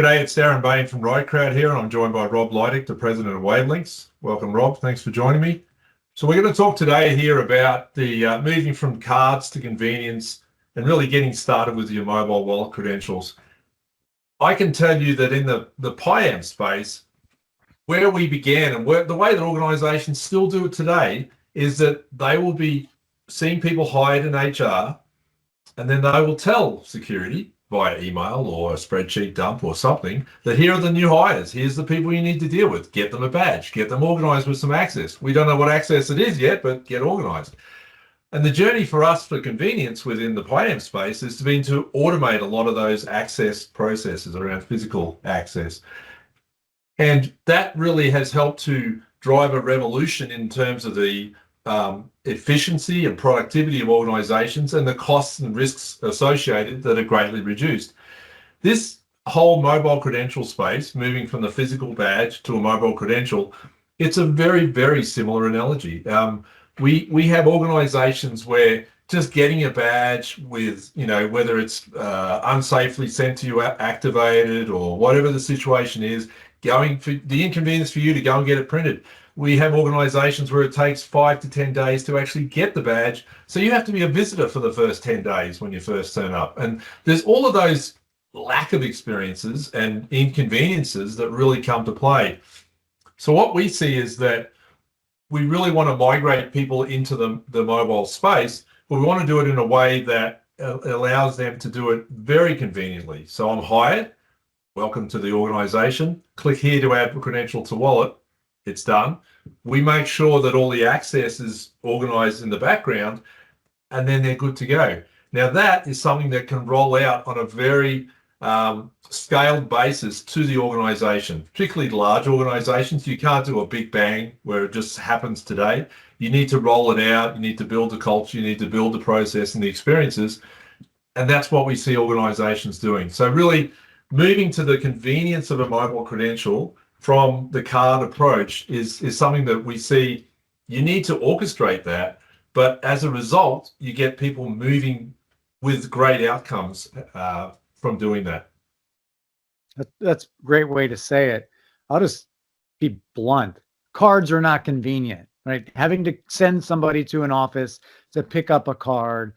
G'day, it's Darren Bain from RideCrowd here, and I'm joined by Rob Leidick, the president of Wavelinks. Welcome, Rob. Thanks for joining me. So we're going to talk today here about the moving from cards to convenience and really getting started with your mobile wallet credentials. I can tell you that in the PIAM space, where we began and the way that organizations still do it today is that they will be seeing people hired in HR, and then they will tell security via email or a spreadsheet dump or something that here are the new hires. Here's the people you need to deal with. Get them a badge. Get them organized with some access. We don't know what access it is yet, but get organized. And the journey for us for convenience within the PIAM space is to automate a lot of those access processes around physical access. And that really has helped to drive a revolution in terms of the efficiency and productivity of organizations and the costs and risks associated that are greatly reduced. This whole mobile credential space, moving from the physical badge to a mobile credential, it's a very, very similar analogy. We have organizations where just getting a badge with, whether it's unsafely sent to you activated or whatever the situation is, going for the inconvenience for you to go and get it printed. We have organizations where it takes 5 to 10 days to actually get the badge. So you have to be a visitor for the first 10 days when you first turn up. And there's all of those lack of experiences and inconveniences that really come to play. So what we see is that we really want to migrate people into the mobile space, but we want to do it in a way that allows them to do it very conveniently. So I'm hired. Welcome to the organization. Click here to add a credential to wallet. It's done. We make sure that all the access is organized in the background, and then they're good to go. Now that is something that can roll out on a very scaled basis to the organization, particularly large organizations. You can't do a big bang where it just happens today. You need to roll it out. You need to build the culture. You need to build the process and the experiences. And that's what we see organizations doing. So really moving to the convenience of a mobile credential from the card approach is something that we see. You need to orchestrate that, but as a result, you get people moving with great outcomes from doing that. That's a great way to say it. I'll just be blunt. Cards are not convenient, right? Having to send somebody to an office to pick up a card,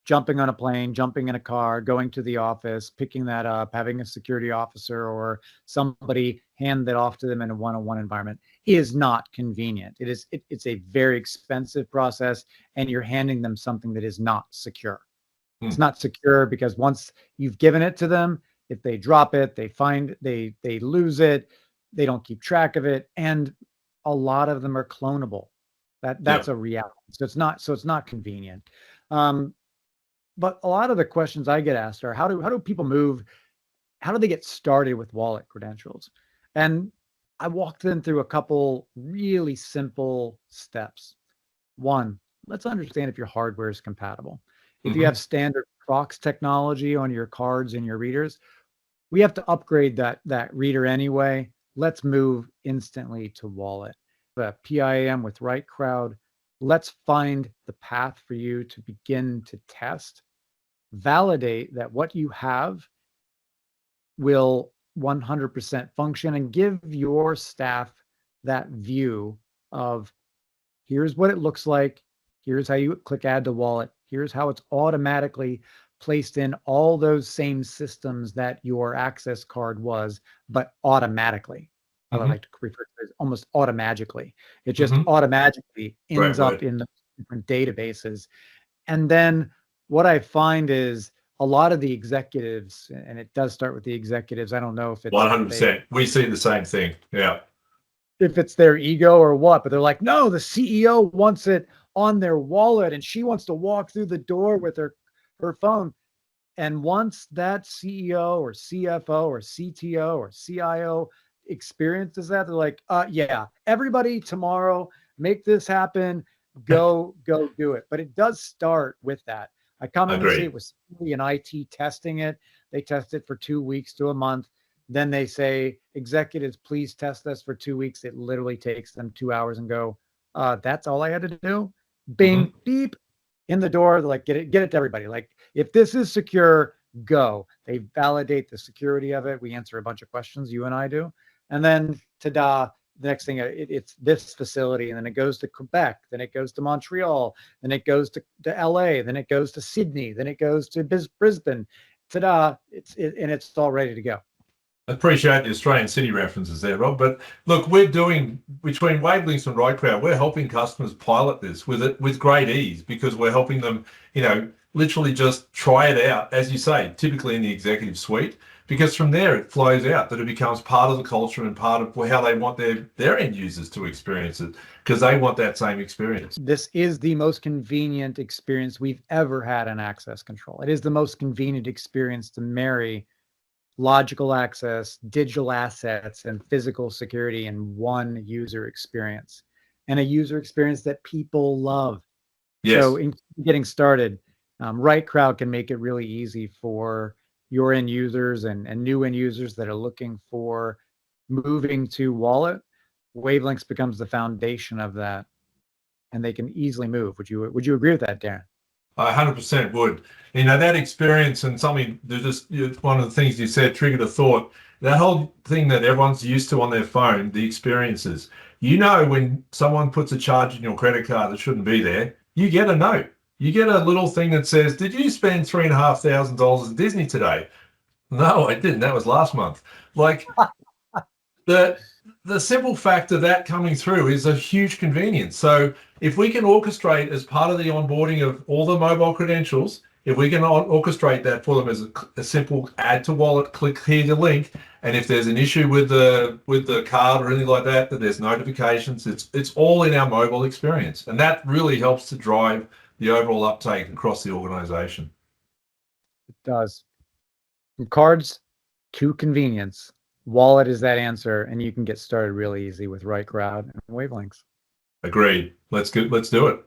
jumping on a plane, jumping in a car, going to the office, picking that up, having a security officer or somebody hand that off to them in a one-on-one environment is not convenient. It's a very expensive process, and you're handing them something that is not secure. It's not secure because once you've given it to them, if they drop it, they lose it, they don't keep track of it, and a lot of them are clonable. That's a reality. So it's not convenient. But a lot of the questions I get asked are how do people move? How do they get started with wallet credentials? And I walked them through a couple really simple steps. One, let's understand if your hardware is compatible. If you have standard Prox technology on your cards and your readers, we have to upgrade that reader anyway. Let's move instantly to wallet. The PIAM with RideCrowd. Let's find the path for you to begin to test, validate that what you have will 100% function, and give your staff that view of here's what it looks like. Here's how you click add to wallet. Here's how it's automatically placed in all those same systems that your access card was, but automatically. I like to refer to it as almost automagically. It just automatically ends up in the different databases. And then what I find is a lot of the executives, and it does start with the executives. I don't know if it's 100%. We see the same thing. Yeah. If it's their ego or what, but they're like, no, the CEO wants it on their wallet and she wants to walk through the door with her phone. And once that CEO or CFO or CTO or CIO experiences that, they're like, yeah, everybody tomorrow, make this happen, go do it. But it does start with that. I commonly see it with somebody in IT testing it. They test it for 2 weeks to a month. Then they say, executives, please test this for 2 weeks. It literally takes them 2 hours and go, that's all I had to do. Bing, beep, in the door. Like, get it to everybody. Like, if this is secure, go. They validate the security of it. We answer a bunch of questions, you and I do. And then, ta-da, the next thing, it's this facility, and then it goes to Quebec, then it goes to Montreal, then it goes to LA, then it goes to Sydney, then it goes to Brisbane. Ta-da, and it's all ready to go. Appreciate the Australian city references there, Rob. But look, we're doing between Wavelengths and RightCrowd, we're helping customers pilot this with great ease, because we're helping them, literally just try it out, as you say, typically in the executive suite, because from there it flows out that it becomes part of the culture and part of how they want their end users to experience it, because they want that same experience. This is the most convenient experience we've ever had in access control. It is the most convenient experience to marry logical access, digital assets, and physical security in one user experience, and a user experience that people love. Yes. So in getting started, RightCrowd can make it really easy for your end users and new end users that are looking for moving to wallet. Wavelengths becomes the foundation of that, and they can easily move. Would you agree with that, Darren? I 100% would. That experience, and something one of the things you said triggered a thought. That whole thing that everyone's used to on their phone, the experiences. When someone puts a charge in your credit card that shouldn't be there, you get a note. You get a little thing that says, "Did you spend $3,500 at Disney today?" No, I didn't. That was last month. Like the simple fact of that coming through is a huge convenience. So if we can orchestrate as part of the onboarding of all the mobile credentials, if we can orchestrate that for them as a simple add to wallet, click here to link, and if there's an issue with the card or anything like that, that there's notifications, it's all in our mobile experience, and that really helps to drive the overall uptake across the organization. It does. From cards to convenience, wallet is that answer, and you can get started really easy with RightCrowd and Wavelengths. Agreed. Let's do it.